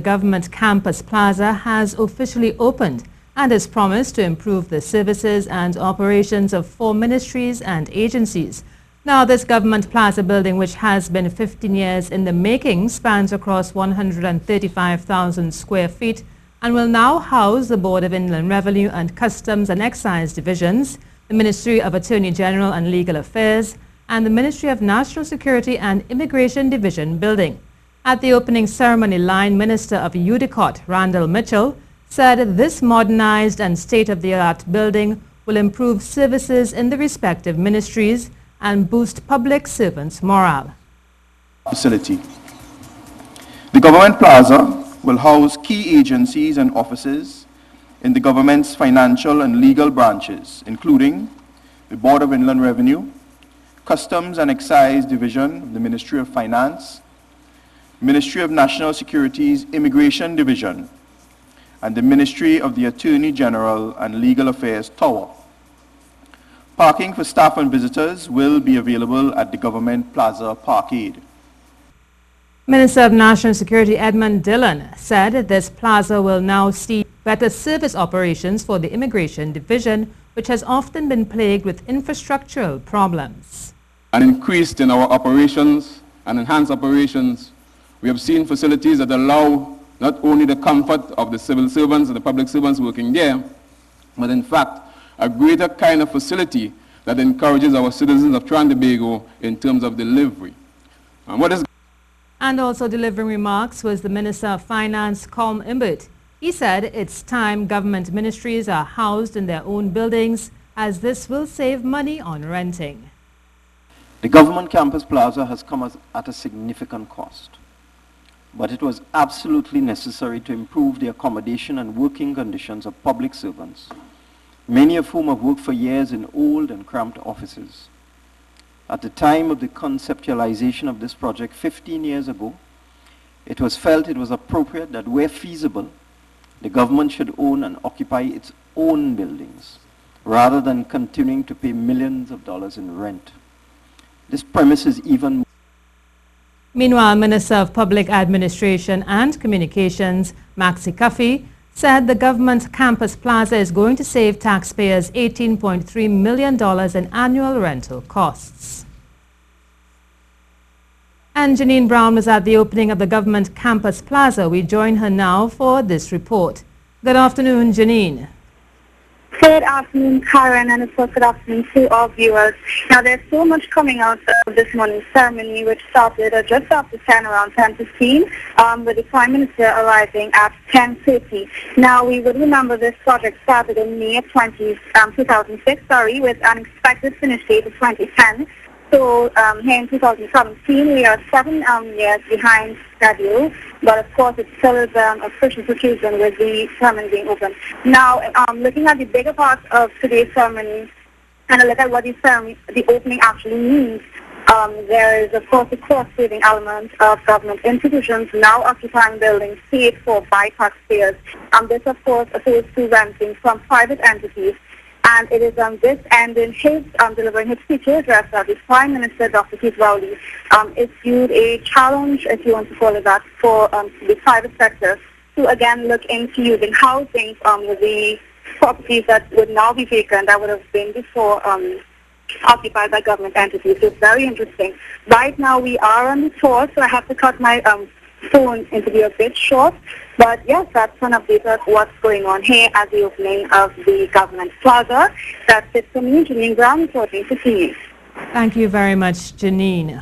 Government Campus Plaza has officially opened and has promised to improve the services and operations of 4 ministries and agencies. Now, this Government Plaza building, which has been 15 years in the making, spans across 135,000 square feet and will now house the Board of Inland Revenue and Customs and Excise Divisions, the Ministry of Attorney General and Legal Affairs, and the Ministry of National Security and Immigration Division building. At the opening ceremony, Line Minister of UDICOT, Randall Mitchell, said this modernized and state-of-the-art building will improve services in the respective ministries and boost public servants' morale. Facility. The Government Plaza will house key agencies and offices in the government's financial and legal branches, including the Board of Inland Revenue, Customs and Excise Division of the Ministry of Finance, Ministry of National Security's Immigration Division, and the Ministry of the Attorney General and Legal Affairs Tower. Parking for staff and visitors will be available at the Government Plaza Parkade. Minister of National Security Edmund Dillon said this plaza will now see better service operations for the Immigration Division, which has often been plagued with infrastructural problems. An increase in our operations and enhanced operations, we have seen facilities that allow not only the comfort of the civil servants and the public servants working there, but in fact a greater kind of facility that encourages our citizens of Trinidad and Tobago in terms of delivery. And also delivering remarks was the Minister of Finance, Colm Imbert. He said it's time government ministries are housed in their own buildings, as this will save money on renting. The Government Campus Plaza has come at a significant cost, but it was absolutely necessary to improve the accommodation and working conditions of public servants, many of whom have worked for years in old and cramped offices. At the time of the conceptualization of this project 15 years ago, it was felt it was appropriate that where feasible, the government should own and occupy its own buildings, rather than continuing to pay millions of dollars in rent. This premise is even more. Meanwhile, Minister of Public Administration and Communications, Maxi Cuffy, said the Government Campus Plaza is going to save taxpayers $18.3 million in annual rental costs. And Janine Brown was at the opening of the Government Campus Plaza. We join her now for this report. Good afternoon, Janine. Good afternoon, Karen, and of course good afternoon to all viewers. Now, there's so much coming out of this morning's ceremony, which started just after 10, around 10:15, with the Prime Minister arriving at 10:30. Now, we would remember this project started in May of 2006, with an expected finish date of 2010. So here in 2017, we are 7 years behind schedule, but of course it's still a Christmas occasion with the ceremony being open. Now, looking at the bigger part of today's ceremony and a look at what the opening actually means, there is of course a cost-saving element of government institutions now occupying buildings paid for by taxpayers. This of course opposed to renting from private entities. And it is on this end in his delivering his speech address that the Prime Minister, Dr. Keith Rowley, issued a challenge, if you want to call it that, for the private sector to again look into using housing with the properties that would now be vacant, that would have been before occupied by government entities. So it's very interesting. Right now we are on the tour, so I have to cut my phone interview a bit short. But yes, that's an update of what's going on here at the opening of the Government Plaza. That's it for me, Janine Brown, reporting to CNews. Thank you very much, Janine.